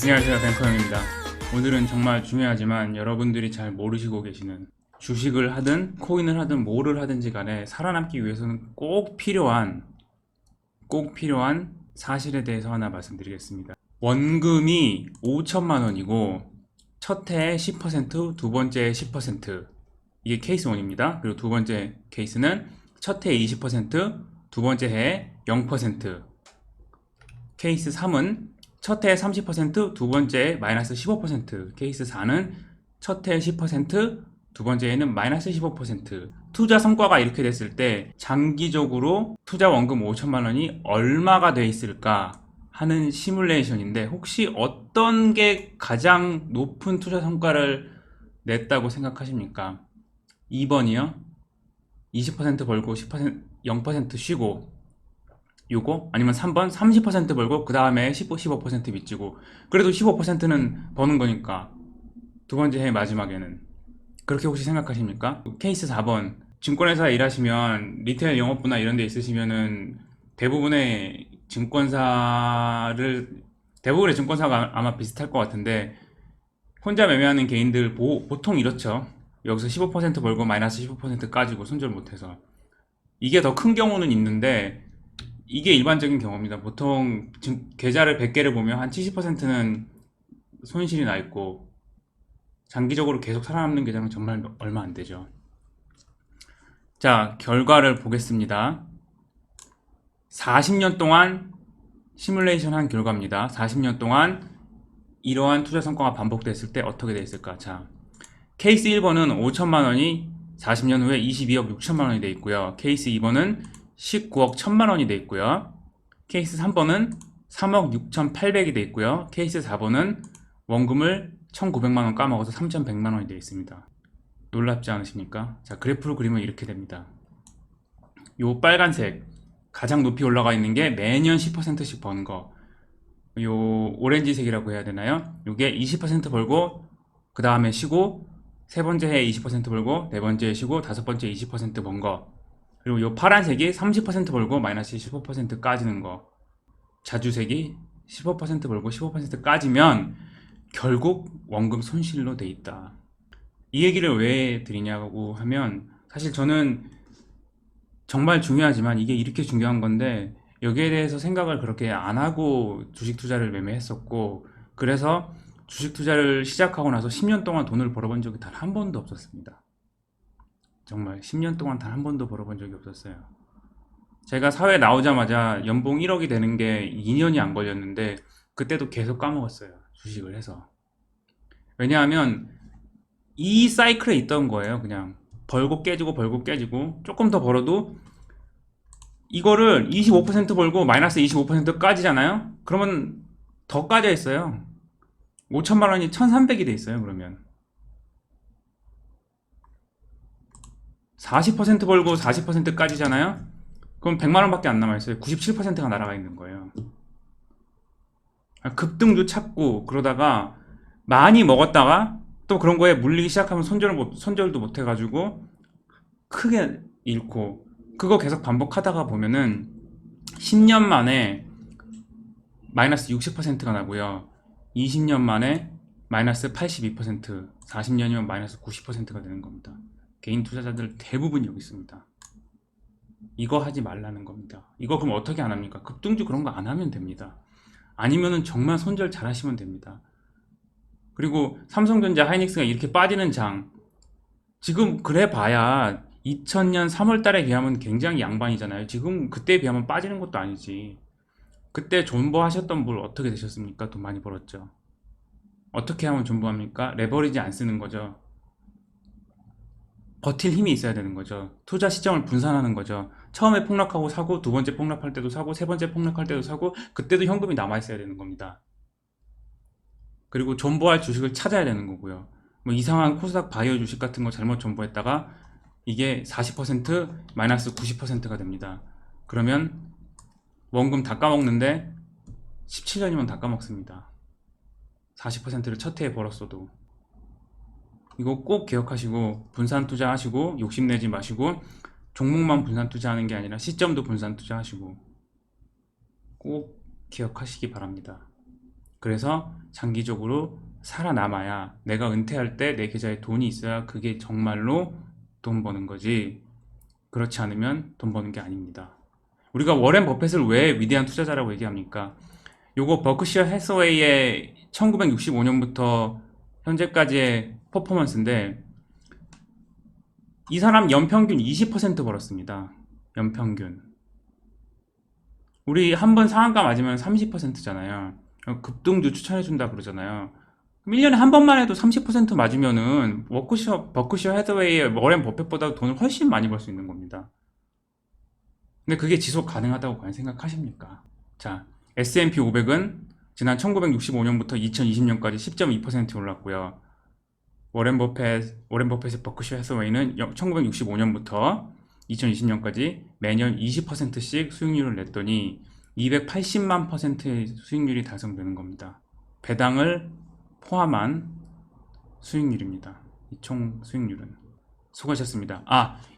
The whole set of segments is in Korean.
안녕하세요, 뱅커형입니다. 오늘은 정말 중요하지만 여러분들이 잘 모르시고 계시는, 주식을 하든 코인을 하든 뭐를 하든지 간에 살아남기 위해서는 꼭 필요한 사실에 대해서 하나 말씀드리겠습니다. 원금이 5천만 원이고 첫 해에 10%, 두 번째에 10%, 이게 케이스 1입니다. 그리고 두 번째 케이스는 첫 해에 20%, 두 번째 해에 0%, 케이스 3은 첫 해에 30%, 두 번째에 마이너스 15%, 케이스 4는 첫 해에 10%, 두 번째에는 마이너스 15%. 투자 성과가 이렇게 됐을 때 장기적으로 투자 원금 5천만 원이 얼마가 돼 있을까 하는 시뮬레이션인데, 혹시 어떤 게 가장 높은 투자 성과를 냈다고 생각하십니까? 2번이요? 20% 벌고 10% 0% 쉬고, 요거? 아니면 3번 30% 벌고 그 다음에 15% 빚지고, 그래도 15%는 버는 거니까 두 번째 해 마지막에는. 그렇게 혹시 생각하십니까? 케이스 4번, 증권회사 일하시면 리테일 영업부나 이런 데 있으시면은 대부분의 증권사를 대부분의 증권사가 아마 비슷할 것 같은데, 혼자 매매하는 개인들 보통 이렇죠. 여기서 15% 벌고 마이너스 15% 까지고 손절 못해서. 이게 더 큰 경우는 있는데 이게 일반적인 경우입니다. 보통 계좌를 100개를 보면 한 70%는 손실이 나 있고, 장기적으로 계속 살아남는 계좌는 정말 얼마 안 되죠. 자, 결과를 보겠습니다. 40년 동안 시뮬레이션 한 결과입니다. 40년 동안 이러한 투자 성과가 반복됐을 때 어떻게 돼 있을까? 자, 케이스 1번은 5천만 원이 40년 후에 22억 6천만 원이 돼 있고요. 케이스 2번은 19억 1천만 원이 돼 있고요. 케이스 3번은 3억 6,800이 돼 있고요. 케이스 4번은 원금을 1,900만 원 까먹어서 3,100만 원이 돼 있습니다. 놀랍지 않으십니까? 자, 그래프를 그리면 이렇게 됩니다. 요 빨간색 가장 높이 올라가 있는 게 매년 10%씩 버는 거, 요 오렌지색이라고 해야 되나요? 요게 20% 벌고 그 다음에 쉬고, 세 번째 해에 20% 벌고 네 번째에 쉬고 다섯 번째 20%번 거, 그리고 요 파란색이 30% 벌고 마이너스 15% 까지는 거, 자주색이 15% 벌고 15% 까지면 결국 원금 손실로 돼 있다. 이 얘기를 왜 드리냐고 하면, 사실 저는 정말 중요하지만 이게 이렇게 중요한 건데 여기에 대해서 생각을 그렇게 안 하고 주식 투자를 매매했었고, 그래서 주식 투자를 시작하고 나서 10년 동안 돈을 벌어본 적이 단 한 번도 없었습니다. 정말 10년 동안 단 한 번도 벌어본 적이 없었어요. 제가 사회 나오자마자 연봉 1억이 되는 게 2년이 안 걸렸는데 그때도 계속 까먹었어요, 주식을 해서. 왜냐하면 이 사이클에 있던 거예요. 그냥 벌고 깨지고 벌고 깨지고, 조금 더 벌어도 이거를 25% 벌고 마이너스 25% 까지잖아요. 그러면 더 까져 있어요. 5천만 원이 1,300이 돼 있어요. 그러면 40% 벌고 40% 까지잖아요. 그럼 100만 원밖에 안 남아 있어요. 97%가 날아가 있는 거예요. 급등도 찾고 그러다가 많이 먹었다가 또 그런 거에 물리기 시작하면 손절도 못 해가지고 크게 잃고, 그거 계속 반복하다가 보면은 10년 만에 마이너스 60%가 나고요. 20년 만에 마이너스 82%, 40년이면 마이너스 90%가 되는 겁니다. 개인 투자자들 대부분 여기 있습니다. 이거 하지 말라는 겁니다. 이거 그럼 어떻게 안 합니까? 급등주 그런 거 안 하면 됩니다. 아니면은 정말 손절 잘 하시면 됩니다. 그리고 삼성전자, 하이닉스가 이렇게 빠지는 장, 지금 그래 봐야 2000년 3월 달에 비하면 굉장히 양반이잖아요. 지금 그때에 비하면 빠지는 것도 아니지. 그때 존버하셨던 분 어떻게 되셨습니까? 돈 많이 벌었죠. 어떻게 하면 존버합니까? 레버리지 안 쓰는 거죠. 버틸 힘이 있어야 되는 거죠. 투자 시점을 분산하는 거죠. 처음에 폭락하고 사고, 두 번째 폭락할 때도 사고, 세 번째 폭락할 때도 사고, 그때도 현금이 남아 있어야 되는 겁니다. 그리고 존버할 주식을 찾아야 되는 거고요. 뭐 이상한 코스닥 바이오 주식 같은 거 잘못 존버했다가 이게 40% 마이너스 90%가 됩니다. 그러면 원금 다 까먹는데 17년이면 다 까먹습니다. 40%를 첫 해에 벌었어도. 이거 꼭 기억하시고 분산 투자하시고, 욕심내지 마시고, 종목만 분산 투자하는 게 아니라 시점도 분산 투자하시고 꼭 기억하시기 바랍니다. 그래서 장기적으로 살아남아야 내가 은퇴할 때 내 계좌에 돈이 있어야 그게 정말로 돈 버는 거지. 그렇지 않으면 돈 버는 게 아닙니다. 우리가 워렌 버핏을 왜 위대한 투자자라고 얘기합니까? 요거 버크셔 해서웨이의 1965년부터 현재까지의 퍼포먼스인데 이 사람 연평균 20% 벌었습니다. 연평균. 우리 한 번 상한가 맞으면 30%잖아요. 급등주 추천해준다 그러잖아요. 그럼 1년에 한 번만 해도 30% 맞으면은 버크셔 해서웨이의 워렌 버핏보다 돈을 훨씬 많이 벌 수 있는 겁니다. 근데 그게 지속 가능하다고 과연 생각하십니까? 자, S&P 500은 지난 1965년부터 2020년까지 10.2% 올랐고요. 워렌 버핏의 버크셔 해서웨이는 1965년부터 2020년까지 매년 20%씩 수익률을 냈더니 280만 %의 수익률이 달성되는 겁니다. 배당을 포함한 수익률입니다. 이 총 수익률은. 수고하셨습니다.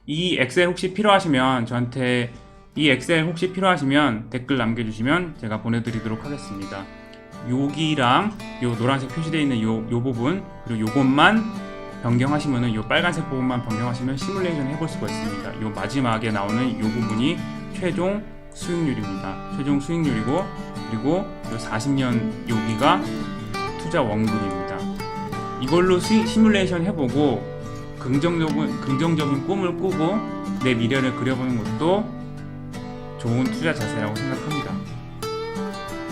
이 엑셀 혹시 필요하시면 저한테 이 엑셀 혹시 필요하시면 댓글 남겨주시면 제가 보내드리도록 하겠습니다. 여기랑 요 노란색 표시되어 있는 요 부분 그리고 요것만 변경하시면은 요 빨간색 부분만 변경하시면 시뮬레이션 해볼 수가 있습니다. 요 마지막에 나오는 요 부분이 최종 수익률입니다. 최종 수익률이고 그리고 요 40년 여기가 투자 원금입니다. 이걸로 시뮬레이션 해보고 긍정적인 꿈을 꾸고 내 미래를 그려보는 것도 좋은 투자 자세라고 생각합니다.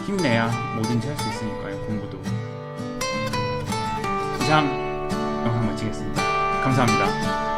힘내야 뭐든지 할 수 있으니까요. 공부도. 이상 영상 마치겠습니다. 감사합니다.